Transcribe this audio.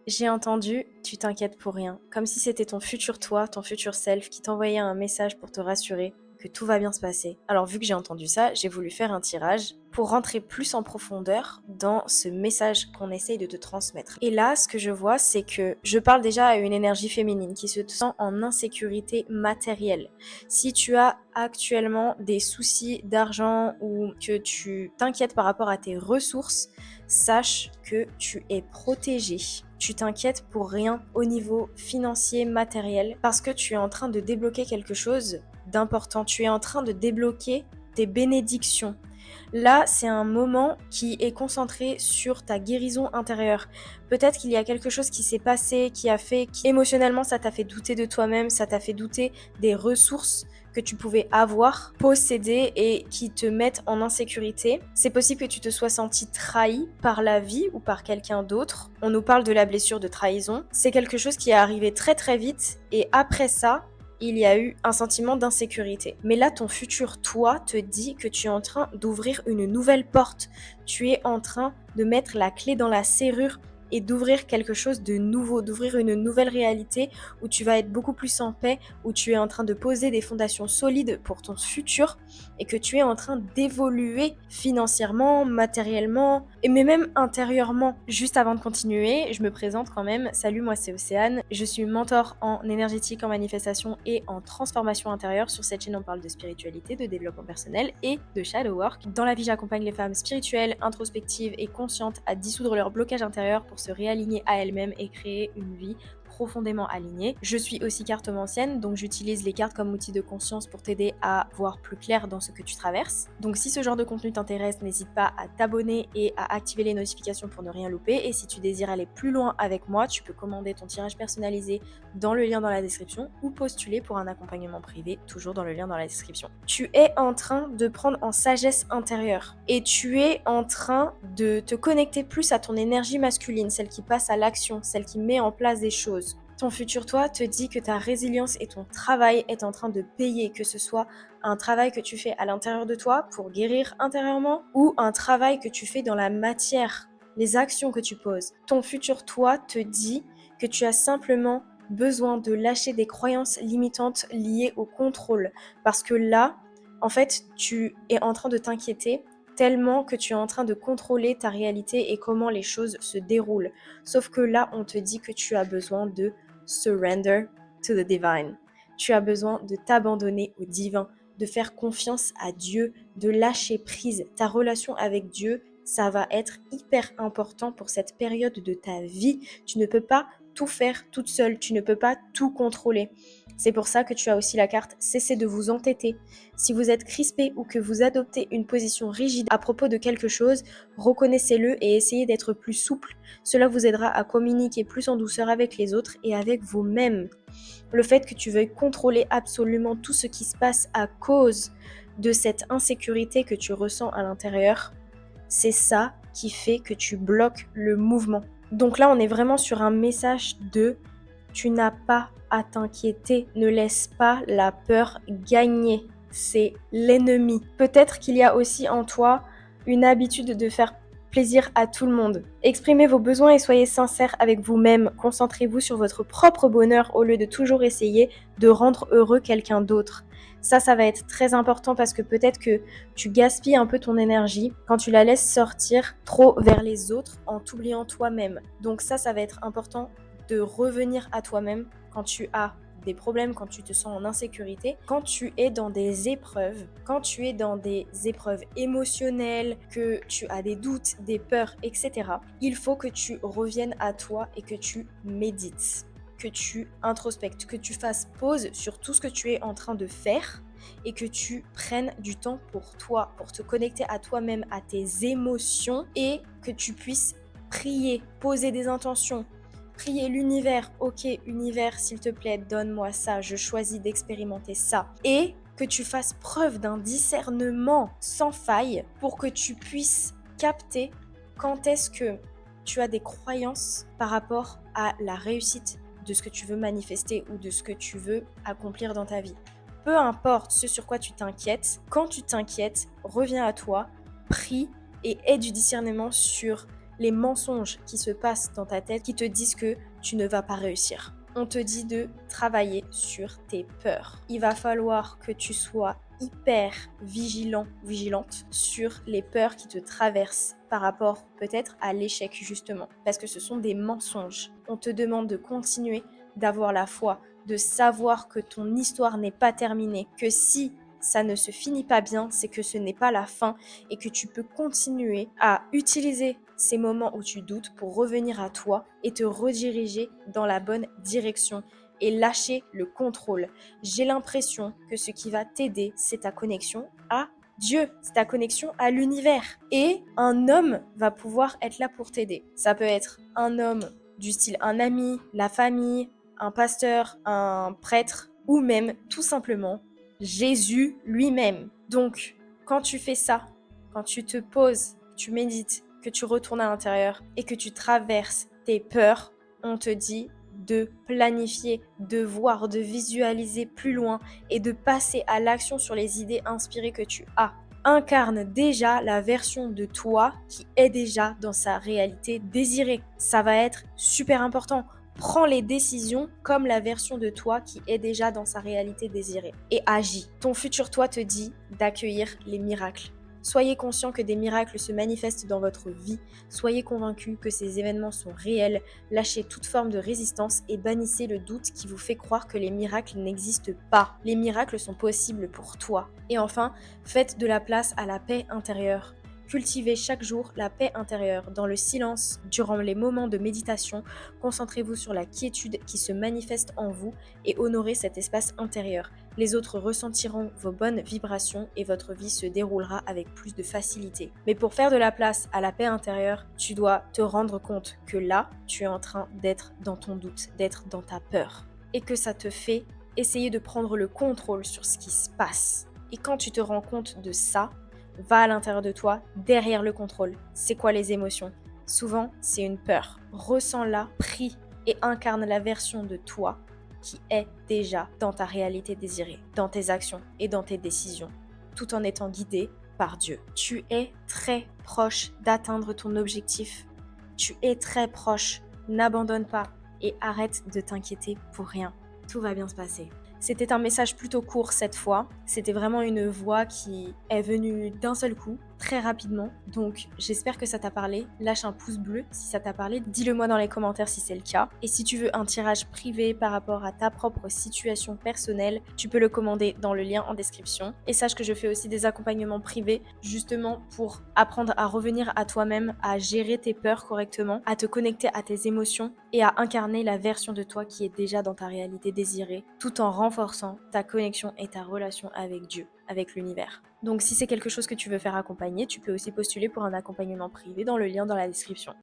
J'ai entendu, tu t'inquiètes pour rien, comme si c'était ton futur toi, ton futur self qui t'envoyait un message pour te rassurer que tout va bien se passer. Alors vu que j'ai entendu ça, j'ai voulu faire un tirage pour rentrer plus en profondeur dans ce message qu'on essaye de te transmettre. Et là, ce que je vois, c'est que je parle déjà à une énergie féminine qui se sent en insécurité matérielle. Si tu as actuellement des soucis d'argent ou que tu t'inquiètes par rapport à tes ressources, sache que tu es protégé. Tu t'inquiètes pour rien au niveau financier, matériel, parce que tu es en train de débloquer quelque chose d'important. Tu es en train de débloquer tes bénédictions. Là, c'est un moment qui est concentré sur ta guérison intérieure. Peut-être qu'il y a quelque chose qui s'est passé, qui a fait émotionnellement ça t'a fait douter de toi-même, ça t'a fait douter des ressources que tu pouvais avoir, posséder et qui te mettent en insécurité. C'est possible que tu te sois senti trahi par la vie ou par quelqu'un d'autre. On nous parle de la blessure de trahison. C'est quelque chose qui est arrivé très très vite et après ça, il y a eu un sentiment d'insécurité. Mais là, ton futur toi te dit que tu es en train d'ouvrir une nouvelle porte. Tu es en train de mettre la clé dans la serrure et d'ouvrir quelque chose de nouveau, d'ouvrir une nouvelle réalité où tu vas être beaucoup plus en paix, où tu es en train de poser des fondations solides pour ton futur et que tu es en train d'évoluer financièrement, matériellement, mais même intérieurement. Juste avant de continuer, je me présente quand même. Salut, moi c'est Océane. Je suis mentor en énergétique, en manifestation et en transformation intérieure. Sur cette chaîne, on parle de spiritualité, de développement personnel et de shadow work. Dans la vie, j'accompagne les femmes spirituelles, introspectives et conscientes à dissoudre leur blocage intérieur pour se réaligner à elles-mêmes et créer une vie profondément alignée. Je suis aussi cartomancienne, donc j'utilise les cartes comme outil de conscience pour t'aider à voir plus clair dans ce que tu traverses. Donc si ce genre de contenu t'intéresse, n'hésite pas à t'abonner et à activer les notifications pour ne rien louper. Et si tu désires aller plus loin avec moi, tu peux commander ton tirage personnalisé dans le lien dans la description ou postuler pour un accompagnement privé, toujours dans le lien dans la description. Tu es en train de prendre en sagesse intérieure et tu es en train de te connecter plus à ton énergie masculine, celle qui passe à l'action, celle qui met en place des choses. Ton futur toi te dit que ta résilience et ton travail est en train de payer, que ce soit un travail que tu fais à l'intérieur de toi pour guérir intérieurement ou un travail que tu fais dans la matière, les actions que tu poses. Ton futur toi te dit que tu as simplement besoin de lâcher des croyances limitantes liées au contrôle. Parce que là, en fait, tu es en train de t'inquiéter tellement que tu es en train de contrôler ta réalité et comment les choses se déroulent. Sauf que là, on te dit que tu as besoin de surrender to the divine. Tu as besoin de t'abandonner au divin, de faire confiance à Dieu, de lâcher prise. Ta relation avec Dieu, ça va être hyper important pour cette période de ta vie. Tu ne peux pas tout faire toute seule, tu ne peux pas tout contrôler. C'est pour ça que tu as aussi la carte cessez de vous entêter. Si vous êtes crispé ou que vous adoptez une position rigide à propos de quelque chose, reconnaissez-le et essayez d'être plus souple. Cela vous aidera à communiquer plus en douceur avec les autres et avec vous-même. Le fait que tu veuilles contrôler absolument tout ce qui se passe à cause de cette insécurité que tu ressens à l'intérieur, c'est ça qui fait que tu bloques le mouvement. Donc là, on est vraiment sur un message de tu n'as pas à t'inquiéter, ne laisse pas la peur gagner. C'est l'ennemi. Peut-être qu'il y a aussi en toi une habitude de faire plaisir à tout le monde. Exprimez vos besoins et soyez sincères avec vous-même. Concentrez-vous sur votre propre bonheur au lieu de toujours essayer de rendre heureux quelqu'un d'autre. Ça va être très important parce que peut-être que tu gaspilles un peu ton énergie quand tu la laisses sortir trop vers les autres en t'oubliant toi-même. Donc ça va être important de revenir à toi-même quand tu as des problèmes, quand tu te sens en insécurité, quand tu es dans des épreuves, émotionnelles, que tu as des doutes, des peurs, etc. Il faut que tu reviennes à toi et que tu médites, que tu introspectes, que tu fasses pause sur tout ce que tu es en train de faire et que tu prennes du temps pour toi, pour te connecter à toi-même, à tes émotions et que tu puisses prier, poser des intentions, prier l'univers, ok univers s'il te plaît donne-moi ça, je choisis d'expérimenter ça et que tu fasses preuve d'un discernement sans faille pour que tu puisses capter quand est-ce que tu as des croyances par rapport à la réussite de ce que tu veux manifester ou de ce que tu veux accomplir dans ta vie. Peu importe ce sur quoi tu t'inquiètes, quand tu t'inquiètes, reviens à toi, prie et aie du discernement sur les mensonges qui se passent dans ta tête qui te disent que tu ne vas pas réussir. On te dit de travailler sur tes peurs. Il va falloir que tu sois hyper vigilante sur les peurs qui te traversent par rapport peut-être à l'échec justement. Parce que ce sont des mensonges. On te demande de continuer, d'avoir la foi, de savoir que ton histoire n'est pas terminée, que si ça ne se finit pas bien, c'est que ce n'est pas la fin et que tu peux continuer à utiliser ces moments où tu doutes pour revenir à toi et te rediriger dans la bonne direction et lâcher le contrôle. J'ai l'impression que ce qui va t'aider, c'est ta connexion à Dieu, c'est ta connexion à l'univers. Et un homme va pouvoir être là pour t'aider. Ça peut être un homme du style un ami, la famille, un pasteur, un prêtre ou même tout simplement Jésus lui-même. Donc, quand tu fais ça, quand tu te poses, tu médites, que tu retournes à l'intérieur et que tu traverses tes peurs, on te dit de planifier, de voir, de visualiser plus loin et de passer à l'action sur les idées inspirées que tu as. Incarne déjà la version de toi qui est déjà dans sa réalité désirée. Ça va être super important. Prends les décisions comme la version de toi qui est déjà dans sa réalité désirée et agis. Ton futur toi te dit d'accueillir les miracles. Soyez conscient que des miracles se manifestent dans votre vie. Soyez convaincu que ces événements sont réels. Lâchez toute forme de résistance et bannissez le doute qui vous fait croire que les miracles n'existent pas. Les miracles sont possibles pour toi. Et enfin, faites de la place à la paix intérieure. Cultivez chaque jour la paix intérieure. Dans le silence, durant les moments de méditation, concentrez-vous sur la quiétude qui se manifeste en vous et honorez cet espace intérieur. Les autres ressentiront vos bonnes vibrations et votre vie se déroulera avec plus de facilité. Mais pour faire de la place à la paix intérieure, tu dois te rendre compte que là, tu es en train d'être dans ton doute, d'être dans ta peur. Et que ça te fait essayer de prendre le contrôle sur ce qui se passe. Et quand tu te rends compte de ça, va à l'intérieur de toi, derrière le contrôle. C'est quoi les émotions ? Souvent, c'est une peur. Ressens-la, prie et incarne la version de toi qui est déjà dans ta réalité désirée, dans tes actions et dans tes décisions, tout en étant guidé par Dieu. Tu es très proche d'atteindre ton objectif. Tu es très proche. N'abandonne pas et arrête de t'inquiéter pour rien. Tout va bien se passer. C'était un message plutôt court cette fois. C'était vraiment une voix qui est venue d'un seul coup, très rapidement. Donc j'espère que ça t'a parlé. Lâche un pouce bleu si ça t'a parlé. Dis-le moi dans les commentaires si c'est le cas. Et si tu veux un tirage privé par rapport à ta propre situation personnelle, tu peux le commander dans le lien en description. Et sache que je fais aussi des accompagnements privés justement pour apprendre à revenir à toi-même, à gérer tes peurs correctement, à te connecter à tes émotions et à incarner la version de toi qui est déjà dans ta réalité désirée, tout en renforçant ta connexion et ta relation avec Dieu, avec l'univers. Donc si c'est quelque chose que tu veux faire accompagner, tu peux aussi postuler pour un accompagnement privé dans le lien dans la description.